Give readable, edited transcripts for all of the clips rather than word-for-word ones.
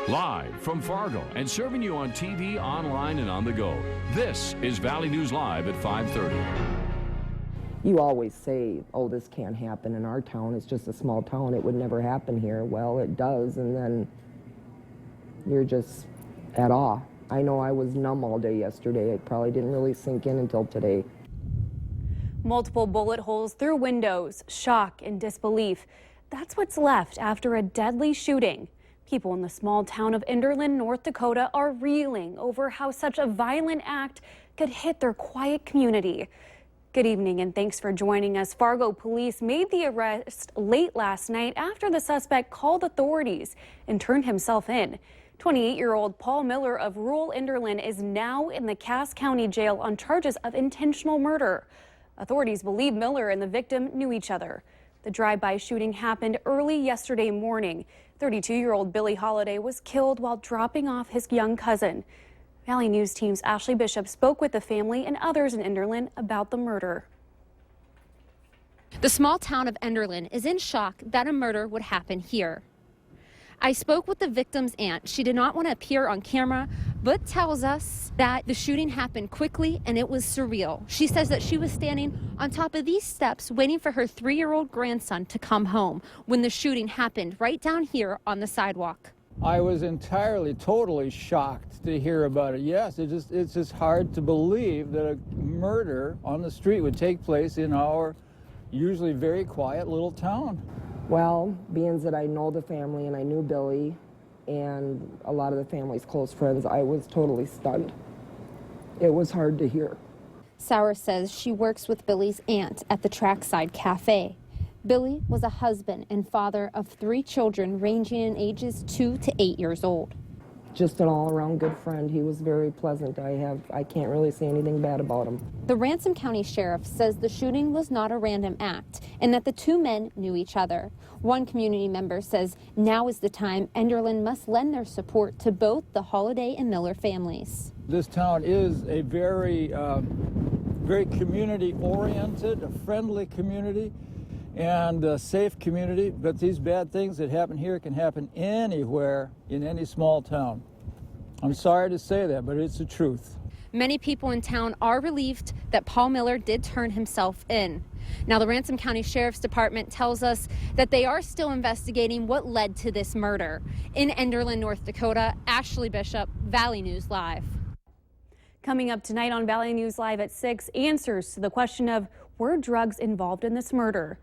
Live from Fargo and serving you on TV, online, and on the go. This is Valley News Live at 5:30. You always say, oh, this can't happen in our town. It's just a small town. It would never happen here. Well, it does, and then you're just at awe. I know I was numb all day yesterday. It probably didn't really sink in until today. Multiple bullet holes through windows, shock and disbelief. That's what's left after a deadly shooting. People in the small town of Enderlin, North Dakota are reeling over how such a violent act could hit their quiet community. Good evening and thanks for joining us. Fargo police made the arrest late last night after the suspect called authorities and turned himself in. 28-year-old Paul Miller of rural Enderlin is now in the Cass County Jail on charges of intentional murder. Authorities believe Miller and the victim knew each other. The drive-by shooting happened early yesterday morning. 32-year-old Billy Holiday was killed while dropping off his young cousin. Valley News Team's Ashley Bishop spoke with the family and others in Enderlin about the murder. The small town of Enderlin is in shock that a murder would happen here. I spoke with the victim's aunt. She did not want to appear on camera, but tells us that the shooting happened quickly and it was surreal. She says that she was standing on top of these steps waiting for her 3-year-old grandson to come home when the shooting happened right down here on the sidewalk. I was entirely, totally shocked to hear about it. Yes, it's just hard to believe that a murder on the street would take place in our usually very quiet little town. Well, being that I know the family and I knew Billy and a lot of the family's close friends, I was totally stunned. It was hard to hear. Sauer says she works with Billy's aunt at the Trackside Cafe. Billy was a husband and father of 3 children ranging in ages 2 to 8 years old. Just an all-around good friend. He was very pleasant. I can't really say anything bad about him. The Ransom County Sheriff says the shooting was not a random act and that the 2 men knew each other. One community member says now is the time Enderlin must lend their support to both the Holiday and Miller families. This town is a very community-oriented, a friendly community, and a safe community, but these bad things that happen here can happen anywhere in any small town. I'm sorry to say that, but it's the truth. Many people in town are relieved that Paul Miller did turn himself in. Now, the Ransom County Sheriff's Department tells us that they are still investigating what led to this murder. In Enderlin, North Dakota, Ashley Bishop, Valley News Live. Coming up tonight on Valley News Live at 6, answers to the question of were drugs involved in this murder?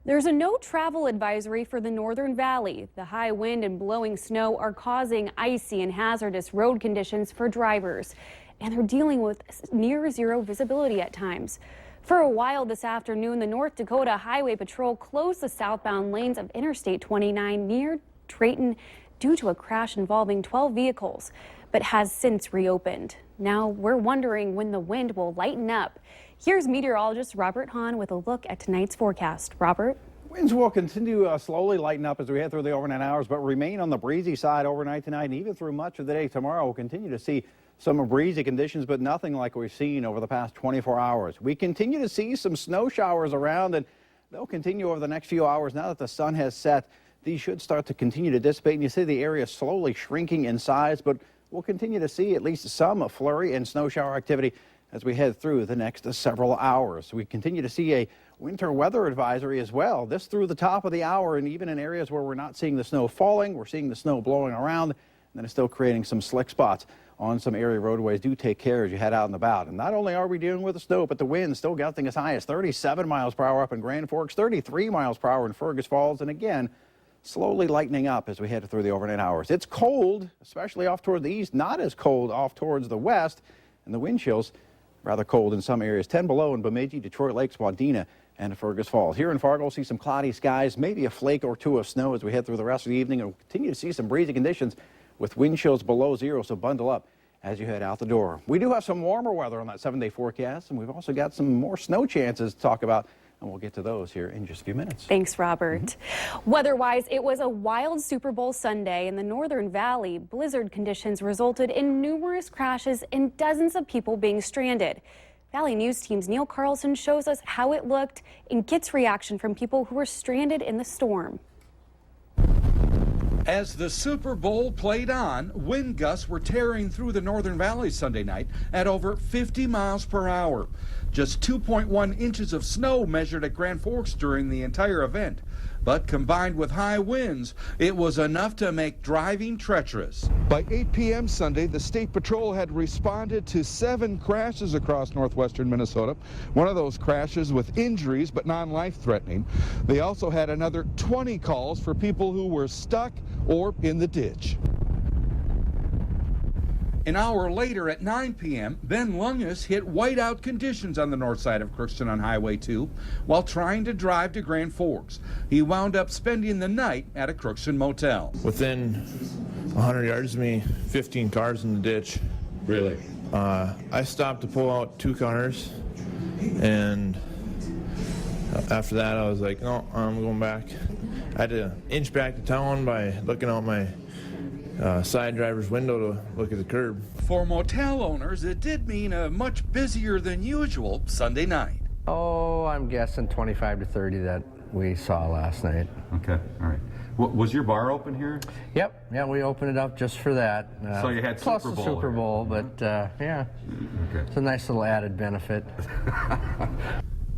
There's a no travel advisory for the Northern Valley. The high wind and blowing snow are causing icy and hazardous road conditions for drivers, and they're dealing with near zero visibility at times. For a while this afternoon, the North Dakota Highway Patrol closed the southbound lanes of Interstate 29 near Drayton due to a crash involving 12 vehicles, but has since reopened. Now we're wondering when the wind will lighten up. Here's meteorologist Robert Hahn with a look at tonight's forecast. Robert? Winds will continue slowly lighten up as we head through the overnight hours, but remain on the breezy side overnight tonight and even through much of the day tomorrow. We'll continue to see some breezy conditions, but nothing like we've seen over the past 24 hours. We continue to see some snow showers around, and they'll continue over the next few hours. Now that the sun has set, these should start to continue to dissipate, and you see the area slowly shrinking in size, but we'll continue to see at least some flurry and snow shower activity as we head through the next several hours. We continue to see a winter weather advisory as well. This through the top of the hour, and even in areas where we're not seeing the snow falling, we're seeing the snow blowing around, and then it's still creating some slick spots on some area roadways. Do take care as you head out and about. And not only are we dealing with the snow, but the wind still gusting as high as 37 miles per hour up in Grand Forks, 33 miles per hour in Fergus Falls, and again, slowly lightening up as we head through the overnight hours. It's cold, especially off toward the east, not as cold off towards the west, and the wind chills rather cold in some areas. 10 below in Bemidji, Detroit Lakes, Wadena, and Fergus Falls. Here in Fargo, we'll see some cloudy skies, maybe a flake or two of snow as we head through the rest of the evening, and we'll continue to see some breezy conditions with wind chills below zero, so bundle up as you head out the door. We do have some warmer weather on that 7-day forecast, and we've also got some more snow chances to talk about, and we'll get to those here in just a few minutes. Thanks, Robert. Weather-wise, it was a wild Super Bowl Sunday in the Northern Valley. Blizzard conditions resulted in numerous crashes and dozens of people being stranded. Valley News Team's Neil Carlson shows us how it looked and gets reaction from people who were stranded in the storm. As the Super Bowl played on, wind gusts were tearing through the Northern Valley Sunday night at over 50 miles per hour. Just 2.1 inches of snow measured at Grand Forks during the entire event. But combined with high winds, it was enough to make driving treacherous. By 8 p.m. Sunday, the State Patrol had responded to 7 crashes across northwestern Minnesota. One of those crashes with injuries but non-life-threatening. They also had another 20 calls for people who were stuck or in the ditch. An hour later at 9 p.m., Ben Lungus hit whiteout conditions on the north side of Crookston on Highway 2 while trying to drive to Grand Forks. He wound up spending the night at a Crookston motel. Within 100 yards of me, 15 cars in the ditch. Really? I stopped to pull out 2 cars, and after that I was like, no, I'm going back. I had to inch back to town by looking out my side driver's window to look at the curb. For motel owners, it did mean a much busier than usual Sunday night. Oh, I'm guessing 25 to 30 that we saw last night. Okay, all right. Was your bar open here? Yep, yeah, we opened it up just for that. So you had plus Super the Bowl. Super Bowl, but yeah, okay. It's a nice little added benefit.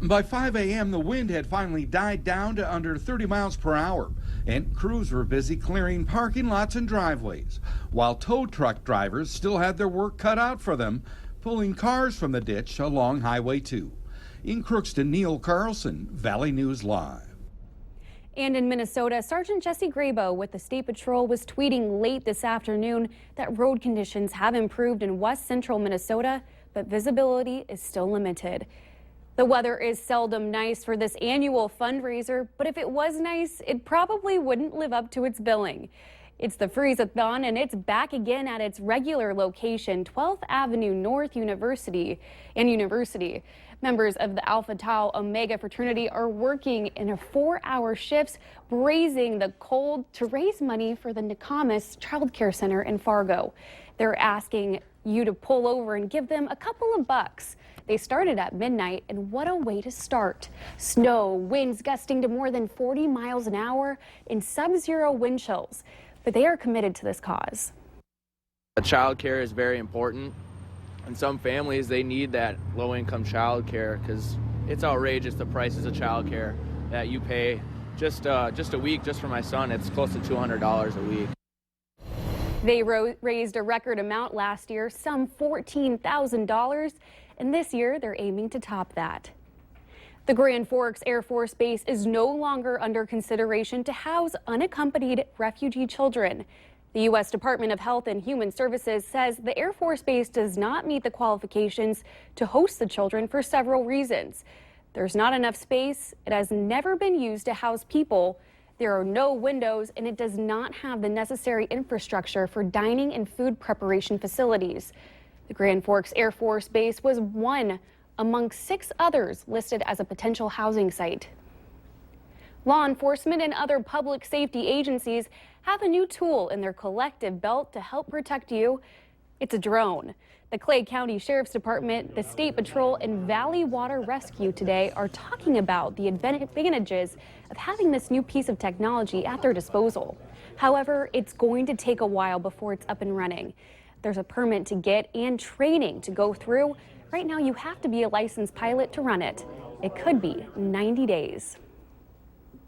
By 5 a.m., the wind had finally died down to under 30 miles per hour, and crews were busy clearing parking lots and driveways, while tow truck drivers still had their work cut out for them, pulling cars from the ditch along Highway 2. In Crookston, Neil Carlson, Valley News Live. And in Minnesota, Sergeant Jesse Grabo with the State Patrol was tweeting late this afternoon that road conditions have improved in west central Minnesota, but visibility is still limited. The weather is seldom nice for this annual fundraiser, but if it was nice, it probably wouldn't live up to its billing. It's the Freeze-a-thon, and it's back again at its regular location, 12th Avenue North University. Members of the Alpha Tau Omega fraternity are working in 4-hour shifts, brazing the cold to raise money for the Nakamas Child Care Center in Fargo. They're asking you to pull over and give them a couple of bucks. They started at midnight, and what a way to start. Snow, winds gusting to more than 40 miles an hour, and sub-zero wind chills. But they are committed to this cause. Child care is very important. And some families, they need that low-income child care because it's outrageous, the prices of child care that you pay. Just a week, just for my son, it's close to $200 a week. They raised a record amount last year, some $14,000, and this year they're aiming to top that. The Grand Forks Air Force Base is no longer under consideration to house unaccompanied refugee children. The U.S. Department of Health and Human Services says the Air Force Base does not meet the qualifications to host the children for several reasons. There's not enough space, it has never been used to house people, there are no windows, and it does not have the necessary infrastructure for dining and food preparation facilities. The Grand Forks Air Force Base was one among 6 others listed as a potential housing site. Law enforcement and other public safety agencies have a new tool in their collective belt to help protect you. It's a drone. The Clay County Sheriff's Department, the State Patrol, and Valley Water Rescue today are talking about the advantages of having this new piece of technology at their disposal. However, it's going to take a while before it's up and running. There's a permit to get and training to go through. Right now, you have to be a licensed pilot to run it. It could be 90 days.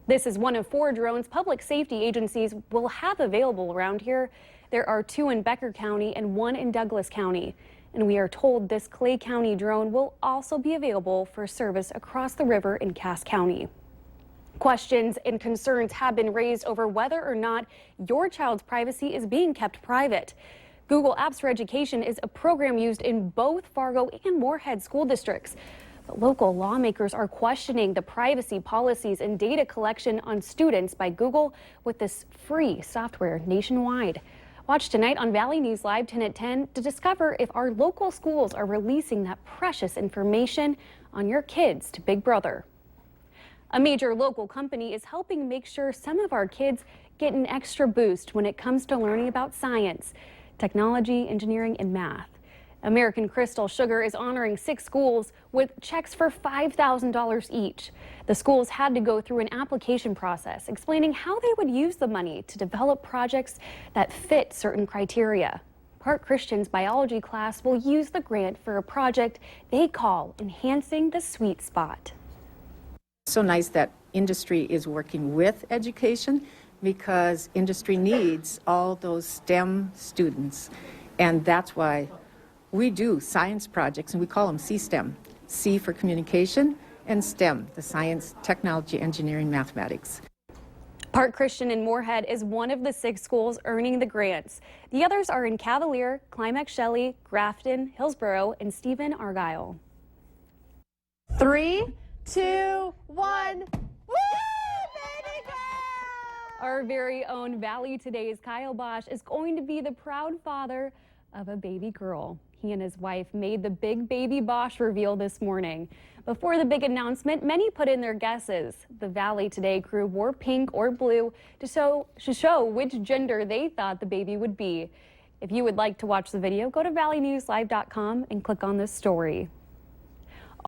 This is one of 4 drones public safety agencies will have available around here. There are 2 in Becker County and 1 in Douglas County. And we are told this Clay County drone will also be available for service across the river in Cass County. Questions and concerns have been raised over whether or not your child's privacy is being kept private. Google Apps for Education is a program used in both Fargo and Moorhead school districts. But local lawmakers are questioning the privacy policies and data collection on students by Google with this free software nationwide. Watch tonight on Valley News Live 10 at 10 to discover if our local schools are releasing that precious information on your kids to Big Brother. A major local company is helping make sure some of our kids get an extra boost when it comes to learning about science, technology, engineering, and math. American Crystal Sugar is honoring 6 schools with checks for $5,000 each. The schools had to go through an application process explaining how they would use the money to develop projects that fit certain criteria. Park Christian's biology class will use the grant for a project they call Enhancing the Sweet Spot. So nice that industry is working with education, because industry needs all those STEM students. And that's why we do science projects, and we call them C-STEM. C for communication, and STEM, the science, technology, engineering, mathematics. Park Christian in Moorhead is one of the 6 schools earning the grants. The others are in Cavalier, Climax Shelley, Grafton, Hillsborough, and Stephen Argyle. 3, 2, 1. Woo, baby girl! Our very own Valley Today's Kyle Bosch is going to be the proud father of a baby girl. He and his wife made the big baby Bosch reveal this morning. Before the big announcement, many put in their guesses. The Valley Today crew wore pink or blue to show which gender they thought the baby would be. If you would like to watch the video, go to valleynewslive.com and click on this story.